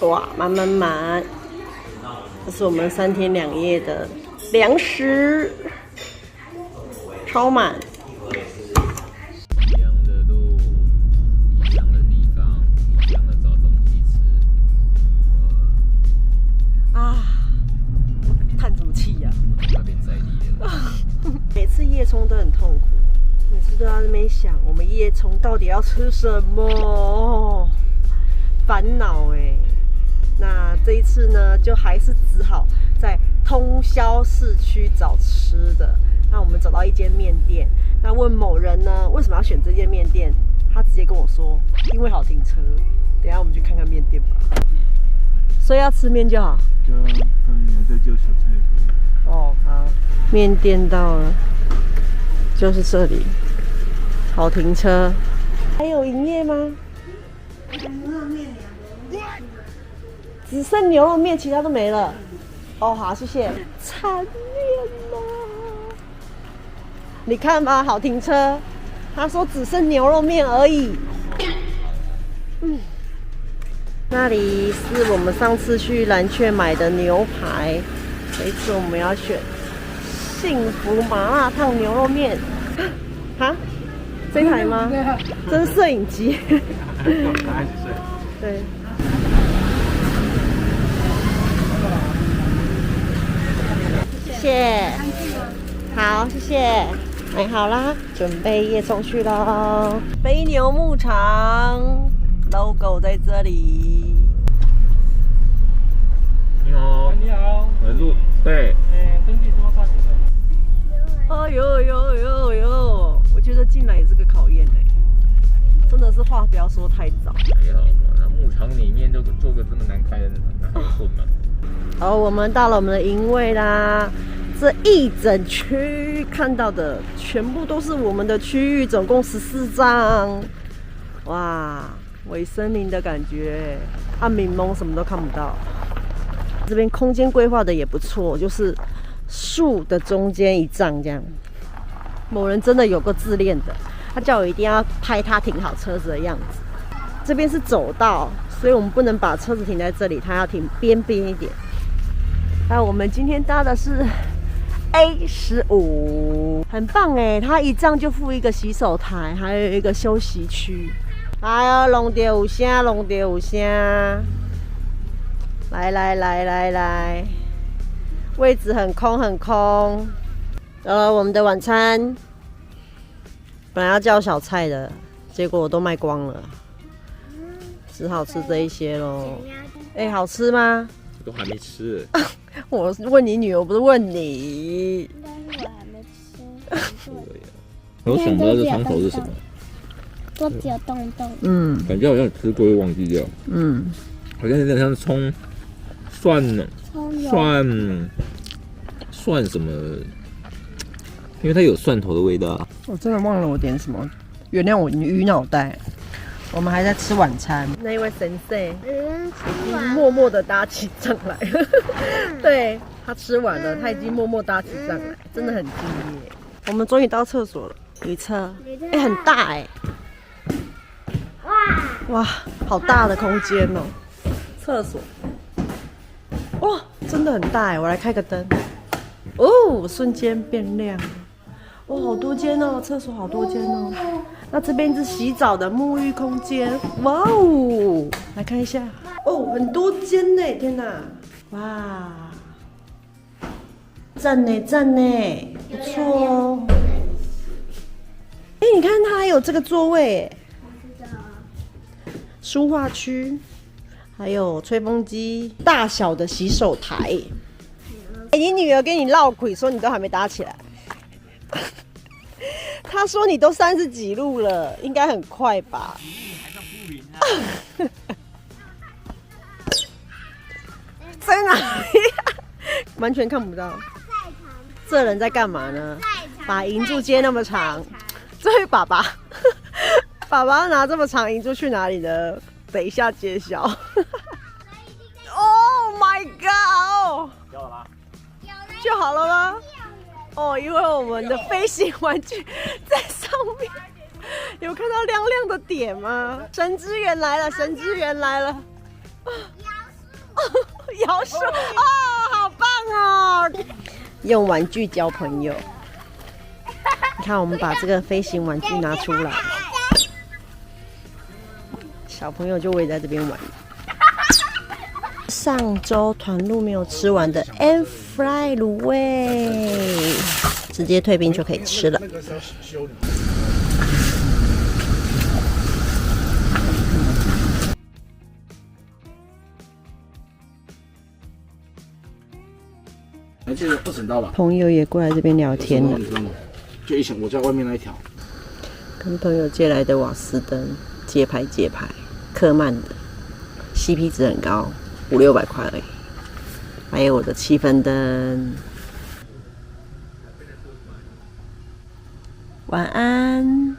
哇，满，这是我们3天2夜的粮食，超满。一样的路，一样的地方，一样的找东西吃。啊，叹什么气呀？那边在地了。每次夜冲都很痛苦，每次都在那边想，我们夜冲到底要吃什么，烦恼哎。那这一次呢，就还是只好在通霄市区找吃的。那我们找到一间面店，那问某人呢，为什么要选这间面店？他直接跟我说，因为好停车。等一下我们去看看面店吧。所以要吃面就好。就你们再叫小菜也可以。哦，好，面店到了，就是这里，好停车。还有营业吗？只剩牛肉面，其他都没了。哦，好，谢谢。惨烈了，你看吧，好停车。他说只剩牛肉面而已。那里是我们上次去蓝雀买的牛排，这一次我们要选幸福麻辣烫牛肉面。哈，这台吗？这是摄影机。对。谢谢，好，谢谢。买好啦，准备夜冲去喽。飞牛牧场 ，logo 在这里。你好，你好，对。登记多少？哎呦，我觉得进来也是个考验嘞，真的是话不要说太早。还好嘛，那牧场里面就做个这么难开的，那还混吗？好，我们到了我们的营位啦。这一整区看到的全部都是我们的区域，总共14张。哇，伪森林的感觉，暗迷蒙什么都看不到。这边空间规划的也不错，就是树的中间一丈这样。某人真的有个自恋的，他叫我一定要拍他停好车子的样子。这边是走道，所以我们不能把车子停在这里，他要停边边一点。那我们今天搭的是 A15，很棒哎！它一丈就附一个洗手台，还有一个休息区。哎呦，弄得有声，来，位置很空。我们的晚餐本来要叫小菜的，结果我都卖光了，只好吃这一些咯。哎，好吃吗？都还没吃。我问你女儿，不是问你。但是我还没吃。我想不到这汤头是什么，都只有洞洞。感觉好像有吃过，又忘记掉。好像有点像葱、蒜什么，因为它有蒜头的味道。我真的忘了我点什么，原谅我鱼脑袋。我们还在吃晚餐，那一位神社已经默默的搭起帐来了。对，他吃完了，他已经默默搭起帐来，真的很敬业。我们终于到厕所了，女厕，很大哎，哇，好大的空间哦，厕所，哇，真的很大哎，我来开个灯，哦，瞬间变亮了，哇，好多间哦，厕所好多间哦。那这边是洗澡的沐浴空间，哇哦！来看一下，哦，很多间呢，天哪，哇，赞呢，不错哦。哎，你看它还有这个座位，书画区，还有吹风机，大小的洗手台。哎，你女儿跟你唠嗑说你都还没搭起来。他说你都30几路了，应该很快吧？在哪里？完全看不到。这人在干嘛呢？把银柱接那么长，这位爸爸，爸爸拿这么长银柱去哪里呢？等一下揭晓。Oh my god！ 就好了吗？哦，因为我们的飞行玩具在上面，有看到亮亮的点吗？神之源来了，神之源来了！摇树哦，好棒哦！用玩具交朋友。你看，我们把这个飞行玩具拿出来，小朋友就围在这边玩。上周团露没有吃完的 N Fry 卤味，直接退冰就可以吃了。还记得2层到了，朋友也过来这边聊天了，你知道吗？就1层，我在外面那一条。跟朋友借来的瓦斯灯，街牌，科曼的 ，CP 值很高，500-600块而已。还有我的气氛灯，晚安。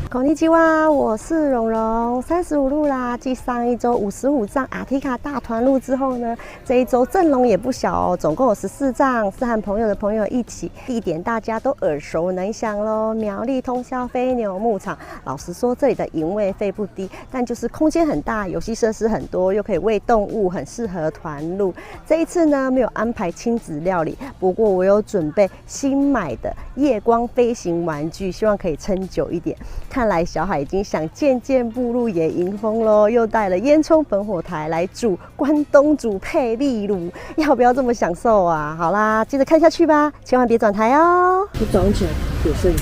こんにちは，我是蓉蓉，35路啦。继上一周55丈阿提卡大团路之后呢，这一周阵容也不小哦，总共有14丈，是和朋友的朋友一起。地点大家都耳熟能详喽，苗栗通霄飞牛牧场。老实说，这里的营位费不低，但就是空间很大，游戏设施很多，又可以喂动物，很适合团路。这一次呢，没有安排亲子料理，不过我有准备新买的夜光飞行玩具，希望可以撑久一点。看来小孩已经想渐渐步入野营风咯，又带了烟囱烽火台来煮关东煮配秘鲁，要不要这么享受啊？好啦，接着看下去吧，千万别转台哦。你早上起来有声音。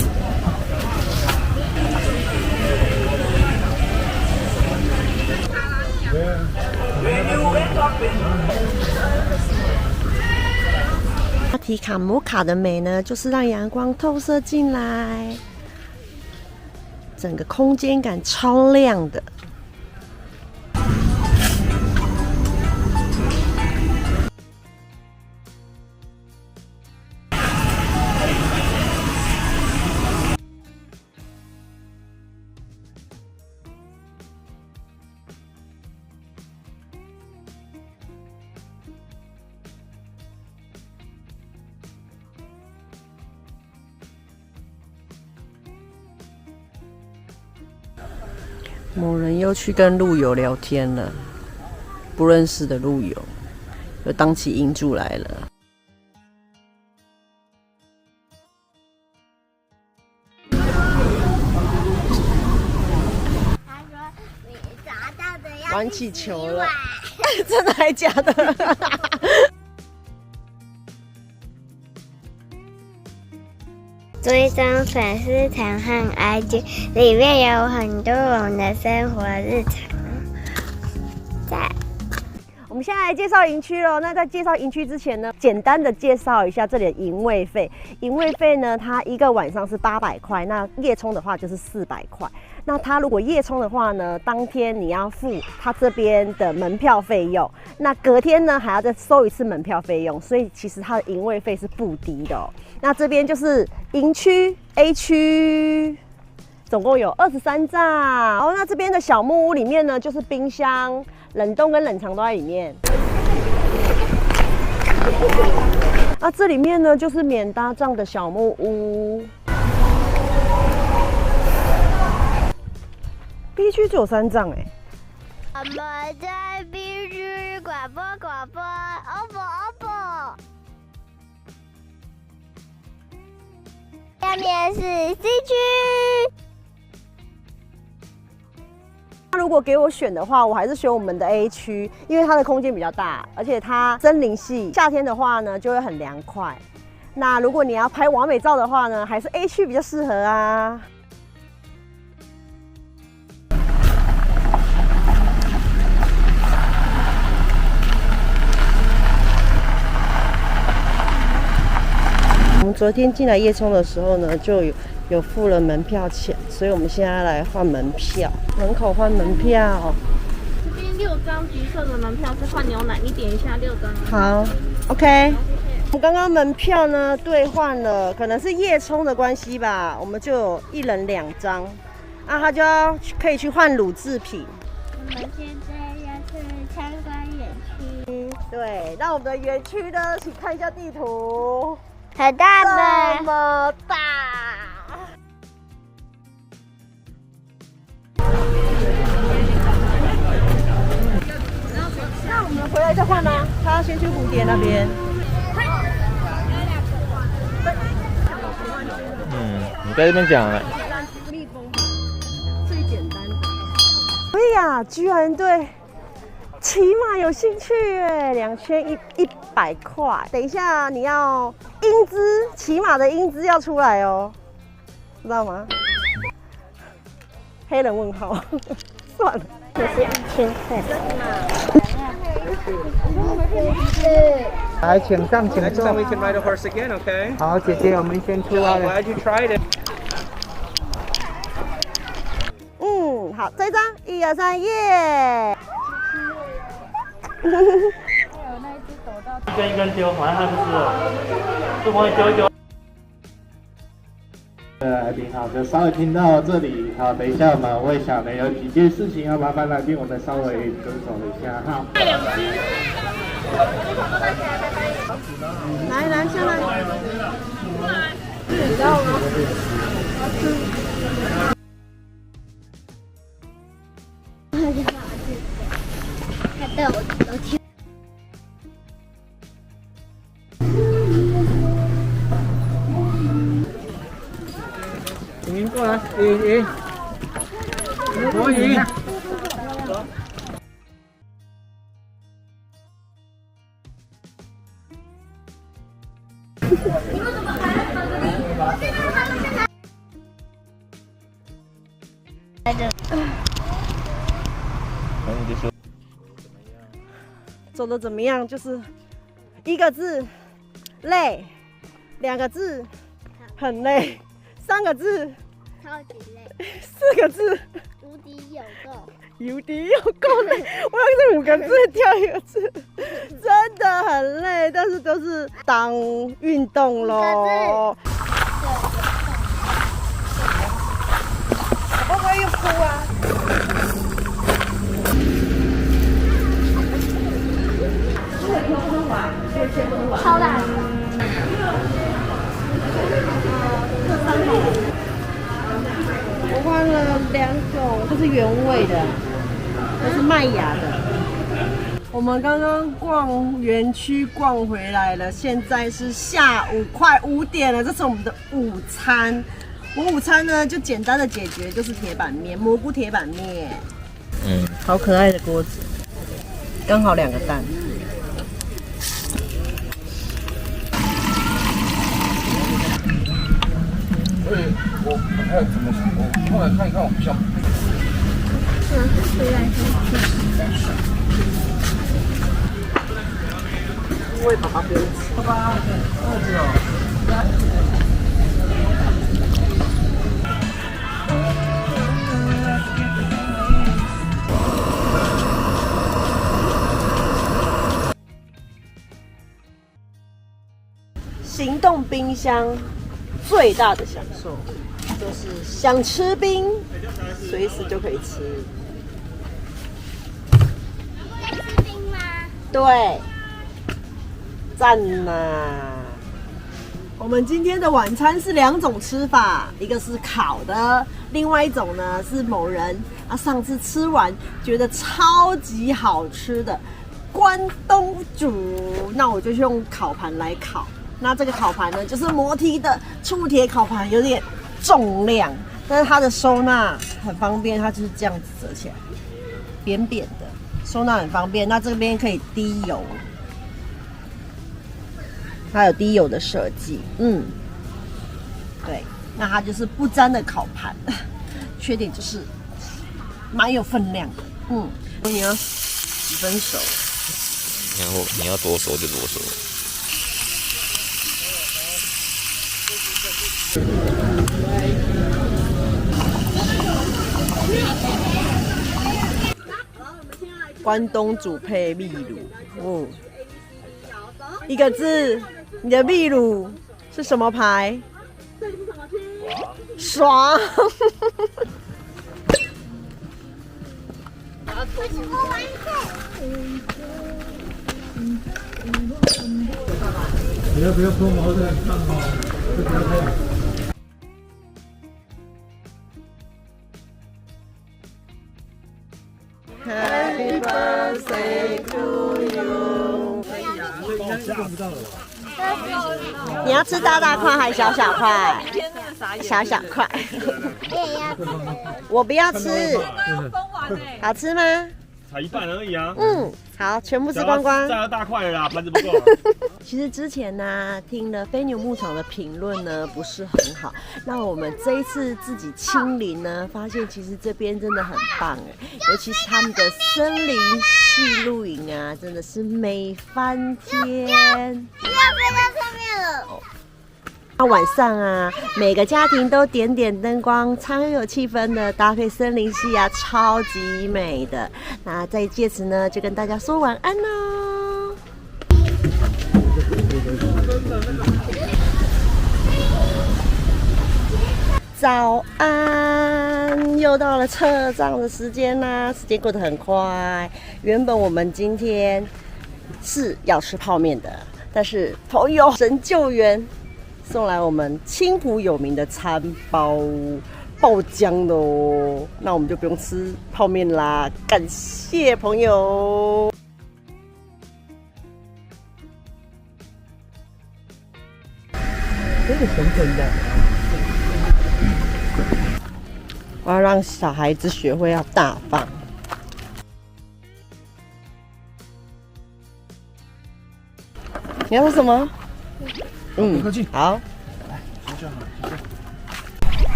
阿提卡摩卡的美呢，就是让阳光透射进来。整个空间感超亮的，某人又去跟路友聊天了，不认识的路友又当起银主来了。他说你砸到的要玩起球了，真的还假的？追踪粉丝团和 IG， 里面有很多我们的生活日常。我们现在来介绍营区咯。那在介绍营区之前呢，简单的介绍一下这里的营位费。营位费呢，它一个晚上是800块，那夜冲的话就是400块。那它如果夜冲的话呢，当天你要付它这边的门票费用，那隔天呢还要再收一次门票费用，所以其实它的营位费是不低的哦。那这边就是营区 A 区，总共有23帐。哦，那这边的小木屋里面呢，就是冰箱、冷冻跟冷藏都在里面。那这里面呢，就是免搭帐的小木屋。B 区只有3帐哎。我们在 B 区广播，OPPO。下面是 C 区。如果给我选的话，我还是选我们的 A 区，因为它的空间比较大，而且它森林系，夏天的话呢就会很凉快。那如果你要拍完美照的话呢，还是 A 区比较适合啊。昨天进来叶冲的时候呢，就有付了门票钱，所以我们现在来换门票，门口换门票。这边6张橘色的门票是换牛奶，你点一下6张。好 ，OK。我们刚刚门票呢兑换了，可能是叶冲的关系吧，我们就有1人2张，啊，他就可以去换乳制品。我们现在要去参观园区，对，那我们的园区呢，请看一下地图，很大这吗？么大。那我们回来再换吗？他要先去蝴蝶那边。你在这边讲了。蜜蜂最简单的。哎呀，居然对骑马有兴趣耶！2圈100块。等一下你要英姿，骑马的英姿要出来哦，知道吗？黑人问号，算了。这是1000块。来，请上，请 Next 坐 time。we can ride a horse again, okay? 好，姐姐，我们先出发了。 Glad you tried it. 好，这一张1、2、3，耶！一根一根丢，好像它不是哦，就帮你丢一丢。来宾好，就稍微听到这里，好，等一下我们会想的有几件事情要麻烦来宾我们稍微遵守一下哈。来，下来。知道吗？看到我都听。您过来，赢，我赢。走的怎么样？就是1个字，累；2个字，很累；3个字，超级累；4个字，无敌有够。有敌有够累。我要是5个字挑1个字，真的很累，但是都是当运动咯。会不会又哭啊？超大。我换了2种，这是原味的，这是麦芽的。我们刚刚逛园区逛回来了，现在是下午快5点了，这是我们的午餐。我午餐呢就简单的解决，就是铁板面，蘑菇铁板面。好可爱的锅子，刚好2个蛋。我还有怎么？我后来看一看，我不想。因为爸爸不用吃。爸爸，2只哦。行动冰箱最大的享受就是想吃冰，随时就可以吃。在吃冰吗？对，赞呐！我们今天的晚餐是2种吃法，一个是烤的，另外一种呢是某人上次吃完觉得超级好吃的关东煮，那我就用烤盘来烤。那这个烤盘呢，就是摩提的铸铁烤盘，有点重量，但是它的收纳很方便，它就是这样子折起来，扁扁的，收纳很方便。那这边可以滴油，它有滴油的设计，对，那它就是不粘的烤盘，缺点就是蛮有分量的，你要10分熟，然后你要多熟就多熟。关东煮配秘鲁，一个字，你的秘鲁是什么牌？爽。不要脱毛的，看好，这不要太阳。Happy birthday to you。你要吃大大块还是小小块？小小块。我不要吃。好吃吗？才一半而已啊。好，全部吃光光。炸了大块了啦，盘子不够。其实之前呢，听了飞牛牧场的评论呢，不是很好。那我们这一次自己亲临呢，发现其实这边真的很棒哎，尤其是他们的森林系露营啊，真的是美翻天。不要飞到上面了。那晚上啊，每个家庭都点点灯光，超有气氛的，搭配森林系啊，超级美的。那在借此呢，就跟大家说晚安喽。早安，又到了撤帐的时间啦，时间过得很快。原本我们今天是要吃泡面的，但是朋友神救援。送来我们青浦有名的餐包，爆浆的哦，那我们就不用吃泡面啦，感谢朋友。这个粉粉的，我要让小孩子学会要大方。你要说什么？客气。好。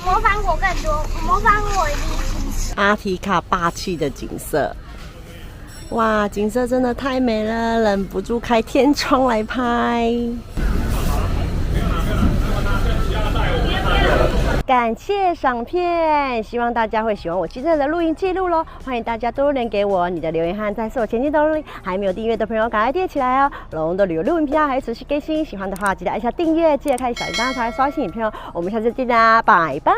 模仿我更多，模仿我一定。阿提卡霸气的景色，哇，景色真的太美了，忍不住开天窗来拍。感谢赏片，希望大家会喜欢我今天的录音记录咯。欢迎大家多留言给我，你的留言和赞是我前进动力。还没有订阅的朋友，赶快订起来哦！龙的旅游录音频道还持续更新，喜欢的话记得按下订阅，记得开启小铃铛才会刷新影片哦。我们下次见啦，拜拜。